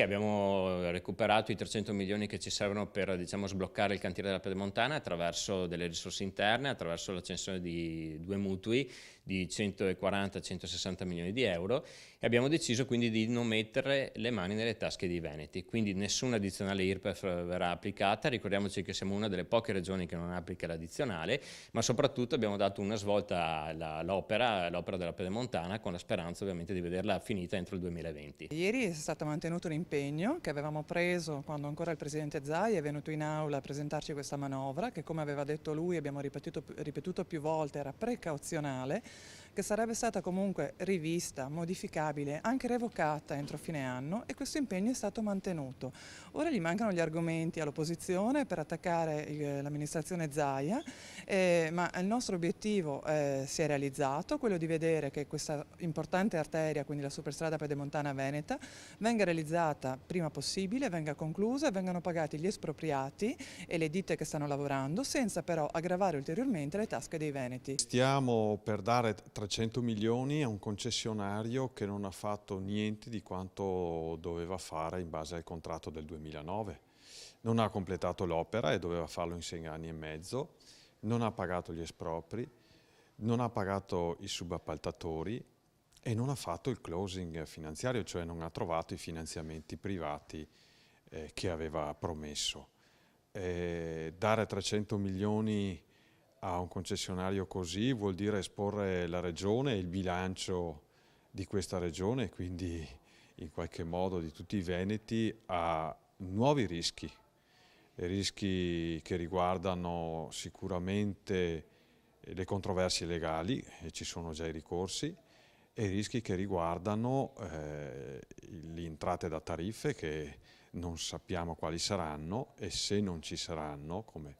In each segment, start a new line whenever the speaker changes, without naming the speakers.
Abbiamo recuperato i 300 milioni che ci servono per, diciamo, sbloccare il cantiere della Pedemontana attraverso delle risorse interne, attraverso l'accensione di 2 mutui di 140-160 milioni di euro, e abbiamo deciso quindi di non mettere le mani nelle tasche dei veneti, quindi nessuna addizionale IRPEF verrà applicata. Ricordiamoci che siamo una delle poche regioni che non applica l'addizionale, ma soprattutto abbiamo dato una svolta all'opera della Pedemontana, con la speranza ovviamente di vederla finita entro il 2020.
Ieri è stato mantenuto un impegno che avevamo preso quando ancora il Presidente Zaia è venuto in aula a presentarci questa manovra, che come aveva detto lui, abbiamo ripetuto più volte, era precauzionale, che sarebbe stata comunque rivista, modificabile, anche revocata entro fine anno, e questo impegno è stato mantenuto. Ora gli mancano gli argomenti all'opposizione per attaccare l'amministrazione Zaia, ma il nostro obiettivo si è realizzato, quello di vedere che questa importante arteria, quindi la superstrada pedemontana veneta, venga realizzata prima possibile, venga conclusa e vengano pagati gli espropriati e le ditte che stanno lavorando, senza però aggravare ulteriormente le tasche dei veneti.
Stiamo per dare 300 milioni a un concessionario che non ha fatto niente di quanto doveva fare in base al contratto del 2009. Non ha completato l'opera e doveva farlo in 6 anni e mezzo, non ha pagato gli espropri, non ha pagato i subappaltatori e non ha fatto il closing finanziario, cioè non ha trovato i finanziamenti privati che aveva promesso. Dare 300 milioni a un concessionario così vuol dire esporre la regione e il bilancio di questa regione, quindi in qualche modo di tutti i veneti, a nuovi rischi che riguardano sicuramente le controversie legali, e ci sono già i ricorsi, e rischi che riguardano le entrate da tariffe che non sappiamo quali saranno, e se non ci saranno, come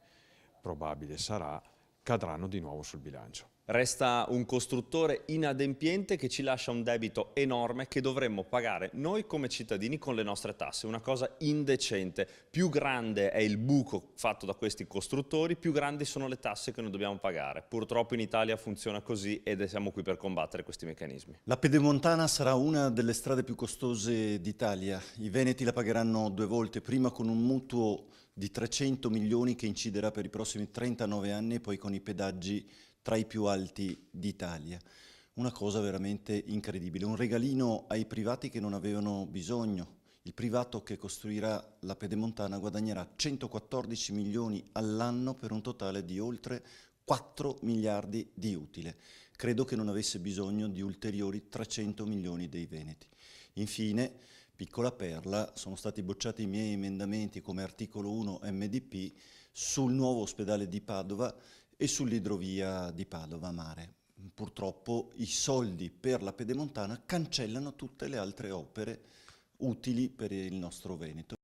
probabile sarà, cadranno di nuovo sul bilancio.
Resta un costruttore inadempiente che ci lascia un debito enorme che dovremmo pagare noi come cittadini con le nostre tasse, una cosa indecente. Più grande è il buco fatto da questi costruttori, più grandi sono le tasse che noi dobbiamo pagare. Purtroppo in Italia funziona così ed siamo qui per combattere questi meccanismi.
La Pedemontana sarà una delle strade più costose d'Italia. I veneti la pagheranno 2 volte, prima con un mutuo di 300 milioni che inciderà per i prossimi 39 anni e poi con i pedaggi tra i più alti d'Italia. Una cosa veramente incredibile, un regalino ai privati che non avevano bisogno. Il privato che costruirà la Pedemontana guadagnerà 114 milioni all'anno per un totale di oltre 4 miliardi di utile. Credo che non avesse bisogno di ulteriori 300 milioni dei veneti. Infine, piccola perla, sono stati bocciati i miei emendamenti come articolo 1 MDP sul nuovo ospedale di Padova e sull'idrovia di Padova Mare. Purtroppo i soldi per la Pedemontana cancellano tutte le altre opere utili per il nostro Veneto.